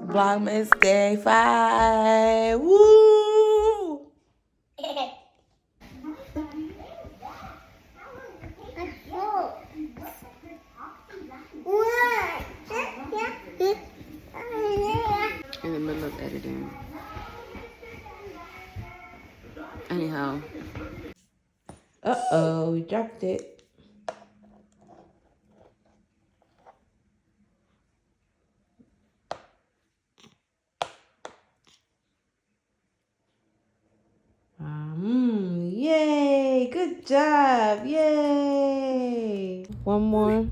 Vlogmas day 5. Woo! In the middle of editing. Anyhow. Uh-oh, we dropped it. Yay! Good job! Yay! One more.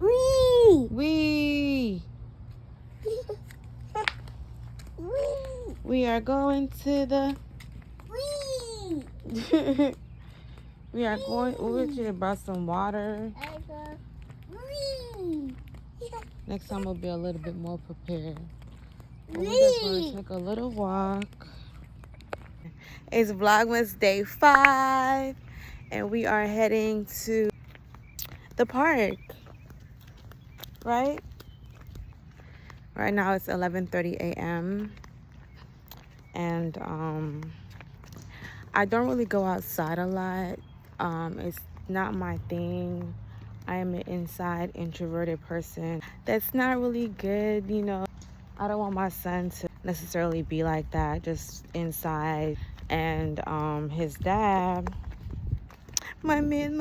Wee! Wee! We are going to the. Wee! We are going. We should have brought some water. Wee! Next time we'll be a little bit more prepared. We're just going to take a little walk. It's Vlogmas day 5, and we are heading to the park. Right? Right now it's 11:30 a.m. and I don't really go outside a lot. It's not my thing. I am an inside introverted person. That's not really good, you know. I don't want my son to necessarily be like that, just inside. And his dad, my man,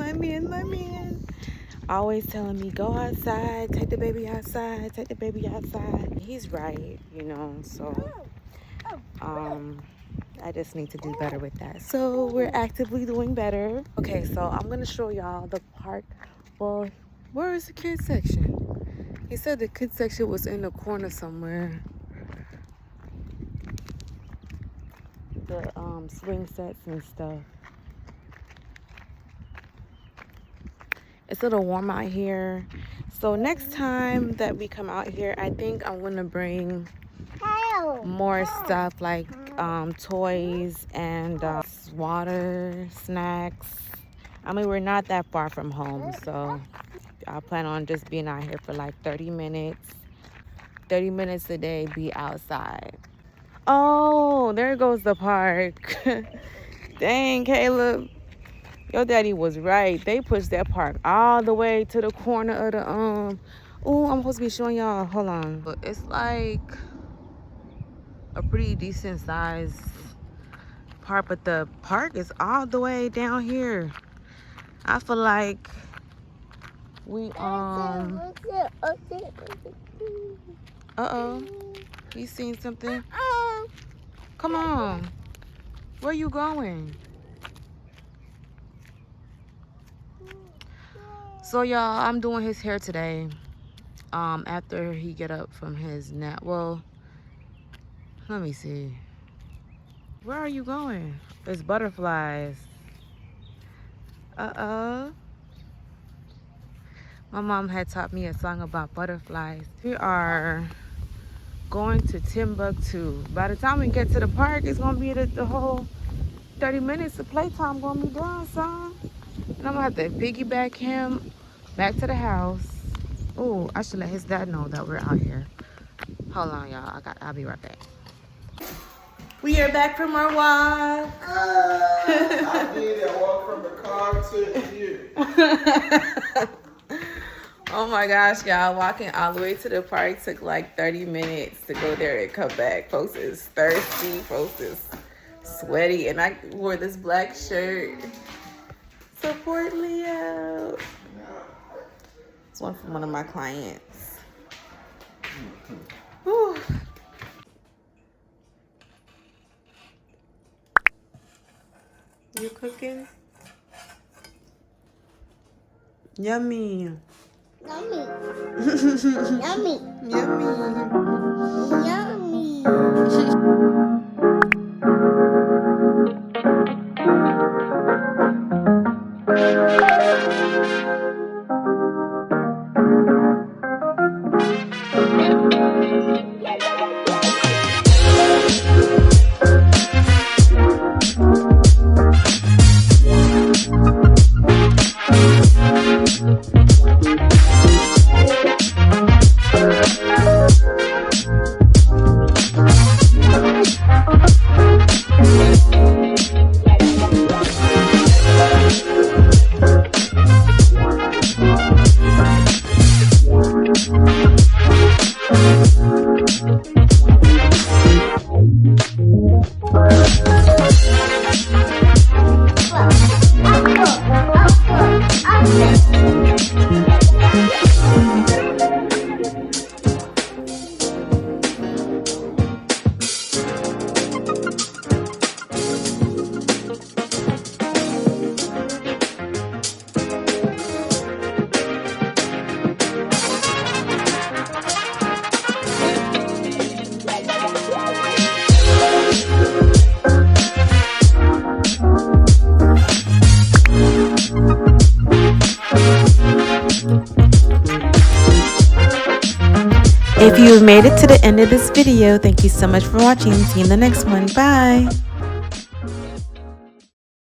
always telling me, go outside, take the baby outside, take the baby outside. He's right, you know, so I just need to do better with that. So we're actively doing better. Okay, so I'm gonna show y'all the park. Well, where is the kids section? He said the kids section was in the corner somewhere. The swing sets and stuff. It's a little warm out here. So next time that we come out here, I think I'm gonna bring more stuff like toys and water, snacks. I mean, we're not that far from home, so I plan on just being out here for like 30 minutes. 30 minutes a day, be outside. Oh, there goes the park. Dang, Caleb. Your daddy was right. They pushed that park all the way to the corner of the oh, I'm supposed to be showing y'all. Hold on. But it's like a pretty decent size park, but the park is all the way down here. I feel like we uh-oh. You seen something? Come on. Where you going? So y'all, I'm doing his hair today. After he get up from his nap. Well, let me see. Where are you going? There's butterflies. Uh-oh. My mom had taught me a song about butterflies. We are going to Timbuktu. By the time we get to the park, it's gonna be the whole 30 minutes of playtime gonna be done, son. And I'm gonna have to piggyback him back to the house. Oh, I should let his dad know that we're out here. Hold on, y'all. I'll be right back. We are back from our walk. I did. I walked from the car to here. Oh my gosh, y'all. Walking all the way to the park took like 30 minutes to go there and come back. Folks is thirsty. Folks is sweaty. And I wore this black shirt. Support Leo. It's one from one of my clients. Whew. You cooking? Yummy. Yummy. Yummy. Yummy. Yummy. you've made it to the end of this video, thank you so much for watching. See you in the next one. Bye.